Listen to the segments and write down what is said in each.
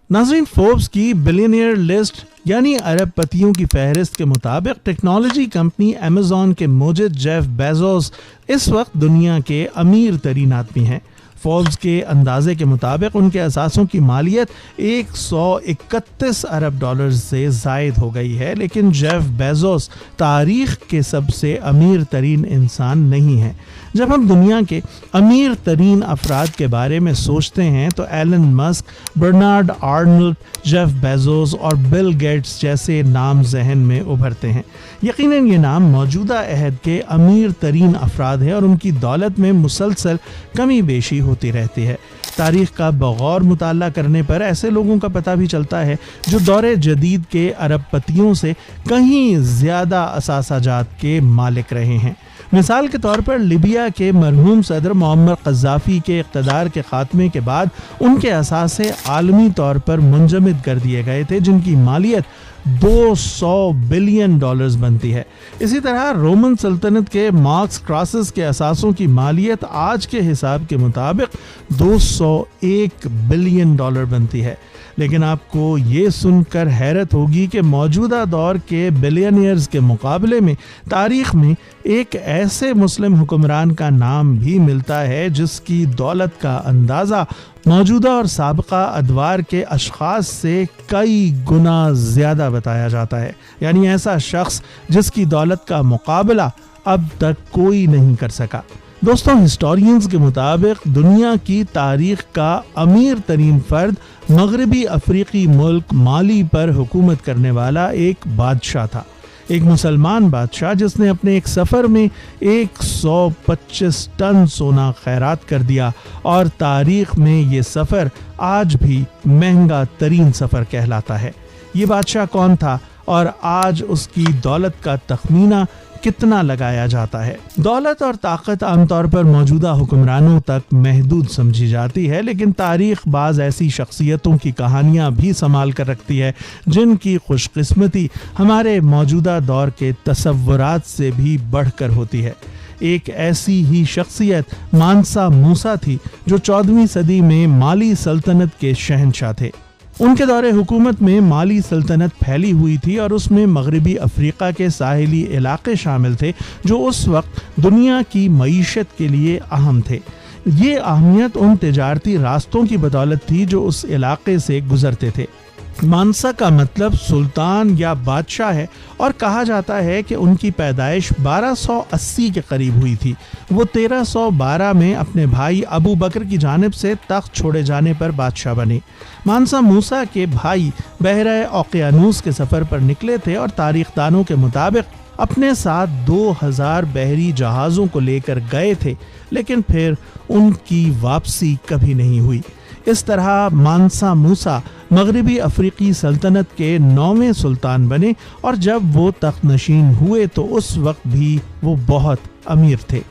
ناظرین، فوربس کی billionaire list یعنی ارب پتیوں کی فہرست کے مطابق ٹیکنالوجی کمپنی امیزون کے موجد جیف بیزوس اس وقت دنیا کے امیر ترین آدمی ہیں۔ فوربس کے اندازے کے مطابق ان کے اثاثوں کی مالیت 131 ارب ڈالر سے زائد ہو گئی ہے، لیکن جیف بیزوس تاریخ کے سب سے امیر ترین انسان نہیں ہیں۔ جب ہم دنیا کے امیر ترین افراد کے بارے میں سوچتے ہیں تو ایلن مسک، برنارڈ آرنولڈ، جیف بیزوس اور بل گیٹس جیسے نام ذہن میں ابھرتے ہیں۔ یقیناً یہ نام موجودہ عہد کے امیر ترین افراد ہیں اور ان کی دولت میں مسلسل کمی بیشی ہوتی رہتی ہے۔ تاریخ کا بغور مطالعہ کرنے پر ایسے لوگوں کا پتہ بھی چلتا ہے جو دور جدید کے ارب پتیوں سے کہیں زیادہ اثاثہ جات کے مالک رہے ہیں۔ مثال کے طور پر لیبیا کے مرحوم صدر معمر قذافی کے اقتدار کے خاتمے کے بعد ان کے اثاثے عالمی طور پر منجمد کر دیے گئے تھے، جن کی مالیت 200 بلین ڈالرز بنتی ہے۔ اسی طرح رومن سلطنت کے مارکس کراسس کے اثاثوں کی مالیت آج کے حساب کے مطابق 201 بلین ڈالر بنتی ہے۔ لیکن آپ کو یہ سن کر حیرت ہوگی کہ موجودہ دور کے بلینئرز کے مقابلے میں تاریخ میں ایک ایسے مسلم حکمران کا نام بھی ملتا ہے جس کی دولت کا اندازہ موجودہ اور سابقہ ادوار کے اشخاص سے کئی گنا زیادہ بتایا جاتا ہے، یعنی ایسا شخص جس کی دولت کا مقابلہ اب تک کوئی نہیں کر سکا۔ دوستوں، ہسٹورینز کے مطابق دنیا کی تاریخ کا امیر ترین فرد مغربی افریقی ملک مالی پر حکومت کرنے والا ایک بادشاہ تھا، ایک مسلمان بادشاہ جس نے اپنے ایک سفر میں 125 ٹن سونا خیرات کر دیا، اور تاریخ میں یہ سفر آج بھی مہنگا ترین سفر کہلاتا ہے۔ یہ بادشاہ کون تھا اور آج اس کی دولت کا تخمینہ کتنا لگایا جاتا ہے؟ دولت اور طاقت عام طور پر موجودہ حکمرانوں تک محدود سمجھی جاتی ہے، لیکن تاریخ بعض ایسی شخصیتوں کی کہانیاں بھی سنبھال کر رکھتی ہے جن کی خوش قسمتی ہمارے موجودہ دور کے تصورات سے بھی بڑھ کر ہوتی ہے۔ ایک ایسی ہی شخصیت مانسا موسیٰ تھی جو 14ویں صدی میں مالی سلطنت کے شہنشاہ تھے۔ ان کے دور حکومت میں مالی سلطنت پھیلی ہوئی تھی اور اس میں مغربی افریقہ کے ساحلی علاقے شامل تھے جو اس وقت دنیا کی معیشت کے لیے اہم تھے۔ یہ اہمیت ان تجارتی راستوں کی بدولت تھی جو اس علاقے سے گزرتے تھے۔ مانسا کا مطلب سلطان یا بادشاہ ہے اور کہا جاتا ہے کہ ان کی پیدائش 1280 کے قریب ہوئی تھی۔ وہ 1312 میں اپنے بھائی ابو بکر کی جانب سے تخت چھوڑے جانے پر بادشاہ بنے۔ مانسا موسیٰ کے بھائی بحیرہ اوقیانوس کے سفر پر نکلے تھے اور تاریخ دانوں کے مطابق اپنے ساتھ 2000 بحری جہازوں کو لے کر گئے تھے، لیکن پھر ان کی واپسی کبھی نہیں ہوئی۔ اس طرح مانسا موسیٰ مغربی افریقی سلطنت کے 9ویں سلطان بنے، اور جب وہ تخت نشین ہوئے تو اس وقت بھی وہ بہت امیر تھے۔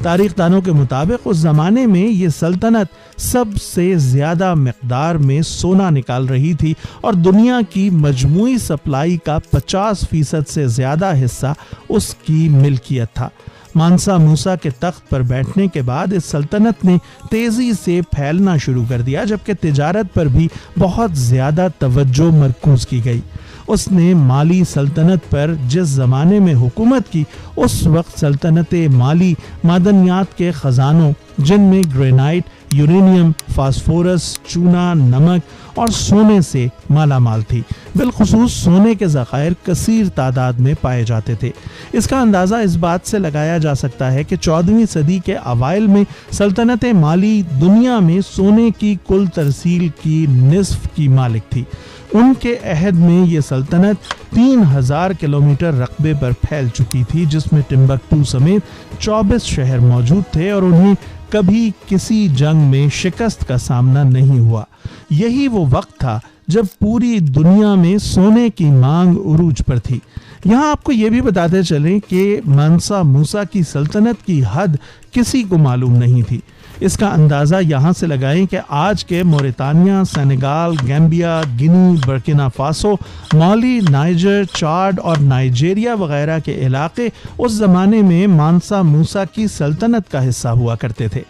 تاریخ دانوں کے مطابق اس زمانے میں یہ سلطنت سب سے زیادہ مقدار میں سونا نکال رہی تھی اور دنیا کی مجموعی سپلائی کا 50% سے زیادہ حصہ اس کی ملکیت تھا۔ مانسا موسیٰ کے تخت پر بیٹھنے کے بعد اس سلطنت نے تیزی سے پھیلنا شروع کر دیا، جبکہ تجارت پر بھی بہت زیادہ توجہ مرکوز کی گئی۔ اس نے مالی سلطنت پر جس زمانے میں حکومت کی، اس وقت سلطنت مالی معدنیات کے خزانوں جن میں گرینائٹ، یورینیم، فاسفورس، چونا، نمک اور سونے سے مالا مال تھی۔ بالخصوص سونے کے ذخائر کثیر تعداد میں پائے جاتے تھے۔ اس کا اندازہ اس بات سے لگایا جا سکتا ہے کہ 14ویں صدی کے اوائل میں سلطنت مالی دنیا میں سونے کی کل ترسیل کی نصف کی مالک تھی۔ ان کے عہد میں یہ سلطنت 3000 کلومیٹر رقبے پر پھیل چکی تھی، جس میں ٹمبکٹو سمیت 24 شہر موجود تھے اور انہیں کبھی کسی جنگ میں شکست کا سامنا نہیں ہوا۔ یہی وہ وقت تھا جب پوری دنیا میں سونے کی مانگ عروج پر تھی۔ یہاں آپ کو یہ بھی بتاتے چلیں کہ مانسا موسیٰ کی سلطنت کی حد کسی کو معلوم نہیں تھی۔ اس کا اندازہ یہاں سے لگائیں کہ آج کے موریتانیہ، سینیگال، گیمبیا، گنی، برکینا فاسو، مالی، نائجر، چاڈ اور نائجیریا وغیرہ کے علاقے اس زمانے میں مانسا موسیٰ کی سلطنت کا حصہ ہوا کرتے تھے۔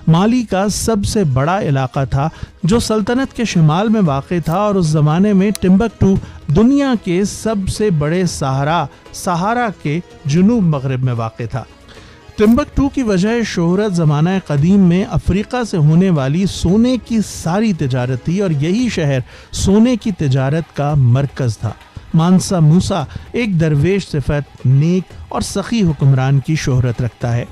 مالی کا سب سے بڑا علاقہ تھا جو سلطنت کے شمال میں واقع تھا، اور اس زمانے میں ٹمبکٹو دنیا کے سب سے بڑے صحارا کے جنوب مغرب میں واقع تھا۔ ٹمبکٹو کی وجہ شہرت زمانہ قدیم میں افریقہ سے ہونے والی سونے کی ساری تجارت تھی، اور یہی شہر سونے کی تجارت کا مرکز تھا۔ مانسا موسا ایک درویش صفت، نیک اور سخی حکمران کی شہرت رکھتا ہے۔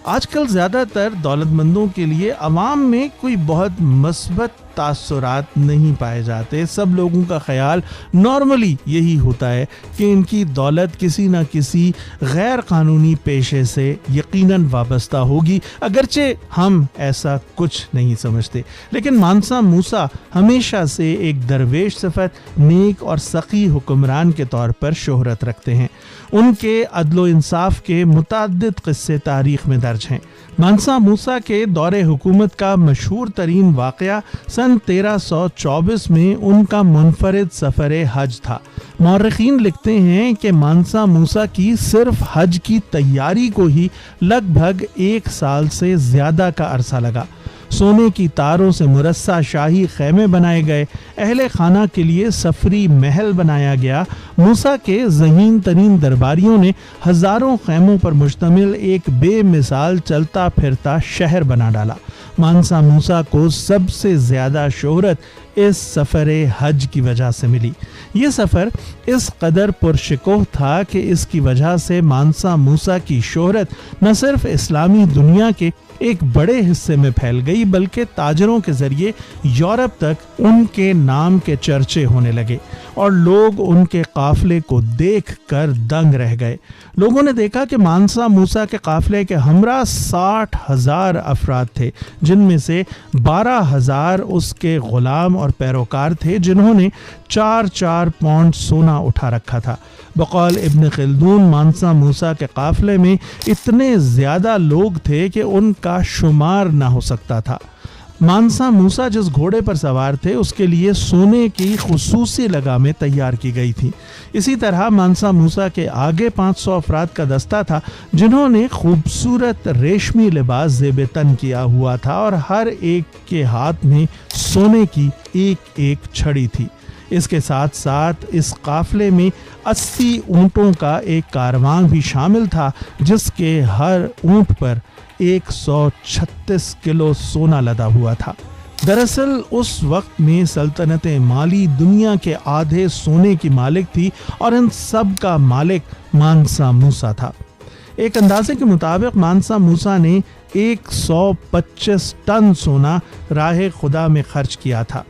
آج کل زیادہ تر دولت مندوں کے لیے عوام میں کوئی بہت مثبت تاثرات نہیں پائے جاتے۔ سب لوگوں کا خیال نارملی یہی ہوتا ہے کہ ان کی دولت کسی نہ کسی غیر قانونی پیشے سے یقیناً وابستہ ہوگی، اگرچہ ہم ایسا کچھ نہیں سمجھتے۔ لیکن مانسا موسا ہمیشہ سے ایک درویش صفت، نیک اور سخی حکمران کے طور پر شہرت رکھتے ہیں۔ ان کے عدل و انصاف کے متعدد قصے تاریخ میں درج ہیں۔ مانسا موسا کے دور حکومت کا مشہور ترین واقعہ سن 1324 میں ان کا منفرد سفر حج تھا۔ مورخین لکھتے ہیں کہ مانسا موسا کی صرف حج کی تیاری کو ہی لگ بھگ 1 سال سے زیادہ کا عرصہ لگا۔ سونے کی تاروں سے مرصع شاہی خیمے بنائے گئے، اہل خانہ کے لیے سفری محل بنایا گیا۔ موسیٰ کے ذہین ترین درباریوں نے ہزاروں خیموں پر مشتمل ایک بے مثال چلتا پھرتا شہر بنا ڈالا۔ مانسا موسیٰ کو سب سے زیادہ شہرت اس سفر حج کی وجہ سے ملی۔ یہ سفر اس قدر پرشکوہ تھا کہ اس کی وجہ سے مانسا موسیٰ کی شہرت نہ صرف اسلامی دنیا کے ایک بڑے حصے میں پھیل گئی، بلکہ تاجروں کے ذریعے یورپ تک ان کے نام کے چرچے ہونے لگے، اور لوگ ان کے قافلے کو دیکھ کر دنگ رہ گئے۔ لوگوں نے دیکھا کہ مانسا موسیٰ کے قافلے کے ہمراہ 60,000 افراد تھے، جن میں سے 12,000 اس کے غلام اور پیروکار تھے، جنہوں نے 4 پاؤنڈ سونا اٹھا رکھا تھا۔ بقول ابن خلدون، مانسا موسیٰ کے قافلے میں اتنے زیادہ لوگ تھے کہ ان کا شمار نہ ہو سکتا تھا۔ مانسا موسیٰ جس گھوڑے پر سوار تھے اس کے لیے سونے کی خصوصی لگامیں تیار کی گئی تھیں۔ اسی طرح مانسا موسیٰ کے آگے 500 افراد کا دستہ تھا، جنہوں نے خوبصورت ریشمی لباس زیب تن کیا ہوا تھا، اور ہر ایک کے ہاتھ میں سونے کی ایک چھڑی تھی۔ اس کے ساتھ ساتھ اس قافلے میں 80 اونٹوں کا ایک کارواں بھی شامل تھا، جس کے ہر اونٹ پر 136 کلو سونا لدا ہوا تھا۔ دراصل اس وقت میں سلطنت مالی دنیا کے آدھے سونے کی مالک تھی، اور ان سب کا مالک مانسا موسیٰ تھا۔ ایک اندازے کے مطابق مانسا موسیٰ نے 125 ٹن سونا راہ خدا میں خرچ کیا تھا۔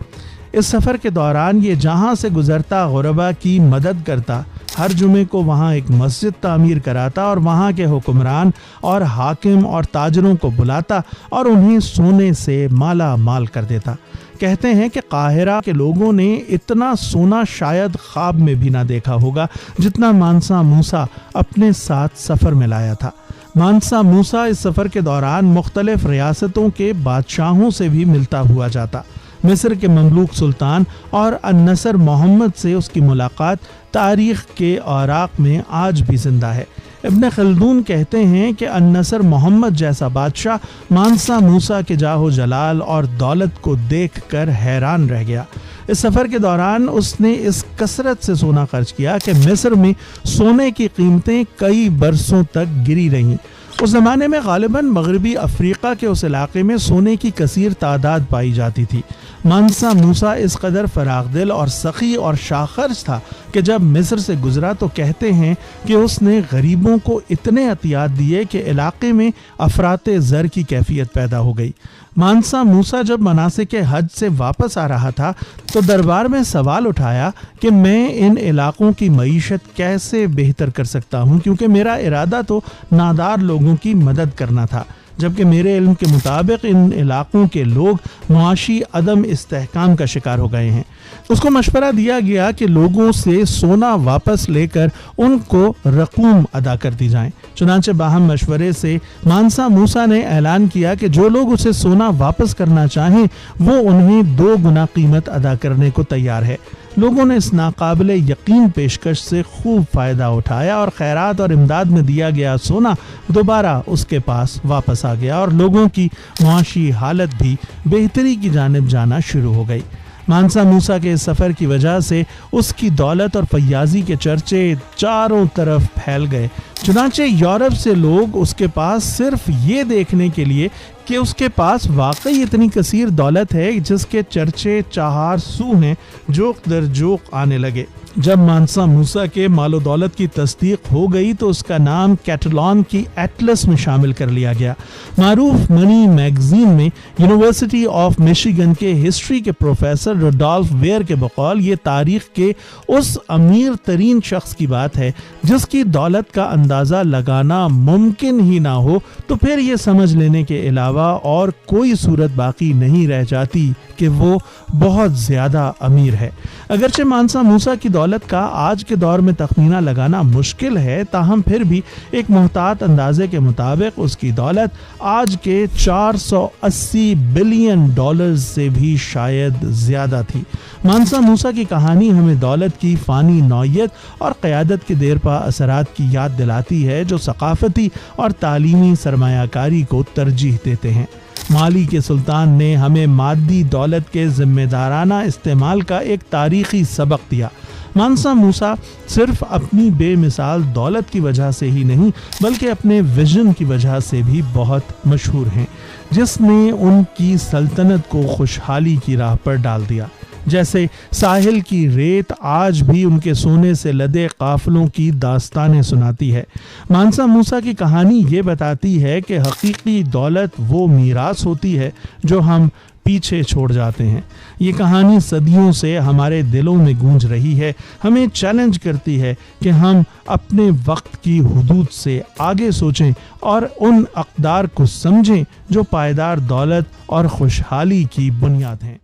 اس سفر کے دوران یہ جہاں سے گزرتا غربا کی مدد کرتا، ہر جمعے کو وہاں ایک مسجد تعمیر کراتا، اور وہاں کے حکمران اور حاکم اور تاجروں کو بلاتا اور انہیں سونے سے مالا مال کر دیتا۔ کہتے ہیں کہ قاہرہ کے لوگوں نے اتنا سونا شاید خواب میں بھی نہ دیکھا ہوگا جتنا مانسا موسیٰ اپنے ساتھ سفر میں لایا تھا۔ مانسا موسیٰ اس سفر کے دوران مختلف ریاستوں کے بادشاہوں سے بھی ملتا ہوا جاتا۔ مصر کے مملوک سلطان اور النصر محمد سے اس کی ملاقات تاریخ کے اوراق میں آج بھی زندہ ہے۔ ابن خلدون کہتے ہیں کہ النصر محمد جیسا بادشاہ مانسا موسیٰ کے جاہ و جلال اور دولت کو دیکھ کر حیران رہ گیا۔ اس سفر کے دوران اس نے اس کثرت سے سونا خرچ کیا کہ مصر میں سونے کی قیمتیں کئی برسوں تک گری رہیں۔ اس زمانے میں غالباً مغربی افریقہ کے اس علاقے میں سونے کی کثیر تعداد پائی جاتی تھی۔ مانسا موسیٰ اس قدر فراخ دل اور سخی اور شاخرچ تھا کہ جب مصر سے گزرا تو کہتے ہیں کہ اس نے غریبوں کو اتنے عطیات دیے کہ علاقے میں افراط زر کی کیفیت پیدا ہو گئی۔ مانسا موسیٰ جب مناسک حج سے واپس آ رہا تھا تو دربار میں سوال اٹھایا کہ میں ان علاقوں کی معیشت کیسے بہتر کر سکتا ہوں، کیونکہ میرا ارادہ تو نادار لوگوں کی مدد کرنا تھا، جبکہ میرے علم کے مطابق ان علاقوں کے لوگ معاشی عدم استحکام کا شکار ہو گئے ہیں۔ اس کو مشورہ دیا گیا کہ لوگوں سے سونا واپس لے کر ان کو رقوم ادا کر دی جائیں۔ چنانچہ باہم مشورے سے مانسا موسیٰ نے اعلان کیا کہ جو لوگ اسے سونا واپس کرنا چاہیں وہ انہیں 2 گنا قیمت ادا کرنے کو تیار ہے۔ لوگوں نے اس ناقابل یقین پیشکش سے خوب فائدہ اٹھایا اور خیرات اور امداد میں دیا گیا سونا دوبارہ اس کے پاس واپس آ گیا اور لوگوں کی معاشی حالت بھی بہتری کی جانب جانا شروع ہو گئی۔ مانسا موسیٰ کے اس سفر کی وجہ سے اس کی دولت اور فیاضی کے چرچے چاروں طرف پھیل گئے، چنانچہ یورپ سے لوگ اس کے پاس صرف یہ دیکھنے کے لیے کہ اس کے پاس واقعی اتنی کثیر دولت ہے جس کے چرچے چہار سو ہیں، جوق در جوق آنے لگے۔ جب مانسا موسیٰ کے مال و دولت کی تصدیق ہو گئی تو اس کا نام کیٹالان کی ایٹلس میں شامل کر لیا گیا۔ معروف منی میگزین میں یونیورسٹی آف میشیگن کے ہسٹری کے پروفیسر روڈولف ویئر کے بقول یہ تاریخ کے اس امیر ترین شخص کی بات ہے جس کی دولت کا اندازہ لگانا ممکن ہی نہ ہو، تو پھر یہ سمجھ لینے کے علاوہ اور کوئی صورت باقی نہیں رہ جاتی کہ وہ بہت زیادہ امیر ہے۔ اگرچہ مانسا موسیٰ کی دولت کا آج کے دور میں تخمینہ لگانا مشکل ہے، تاہم پھر بھی ایک محتاط اندازے کے مطابق اس کی دولت آج کے 480 بلین ڈالرز سے بھی شاید زیادہ تھی۔ مانسا موسیٰ کی کہانی ہمیں دولت کی فانی نوعیت اور قیادت کے دیرپا اثرات کی یاد دلاتی ہے جو ثقافتی اور تعلیمی سرمایہ کاری کو ترجیح دیتے ہیں۔ مالی کے سلطان نے ہمیں مادی دولت کے ذمہ دارانہ استعمال کا ایک تاریخی سبق دیا۔ مانسا موسیٰ صرف اپنی بے مثال دولت کی وجہ سے ہی نہیں بلکہ اپنے ویژن کی وجہ سے بھی بہت مشہور ہیں، جس نے ان کی سلطنت کو خوشحالی کی راہ پر ڈال دیا۔ جیسے ساحل کی ریت آج بھی ان کے سونے سے لدے قافلوں کی داستانیں سناتی ہے۔ مانسا موسیٰ کی کہانی یہ بتاتی ہے کہ حقیقی دولت وہ میراث ہوتی ہے جو ہم پیچھے چھوڑ جاتے ہیں۔ یہ کہانی صدیوں سے ہمارے دلوں میں گونج رہی ہے، ہمیں چیلنج کرتی ہے کہ ہم اپنے وقت کی حدود سے آگے سوچیں اور ان اقدار کو سمجھیں جو پائیدار دولت اور خوشحالی کی بنیاد ہیں۔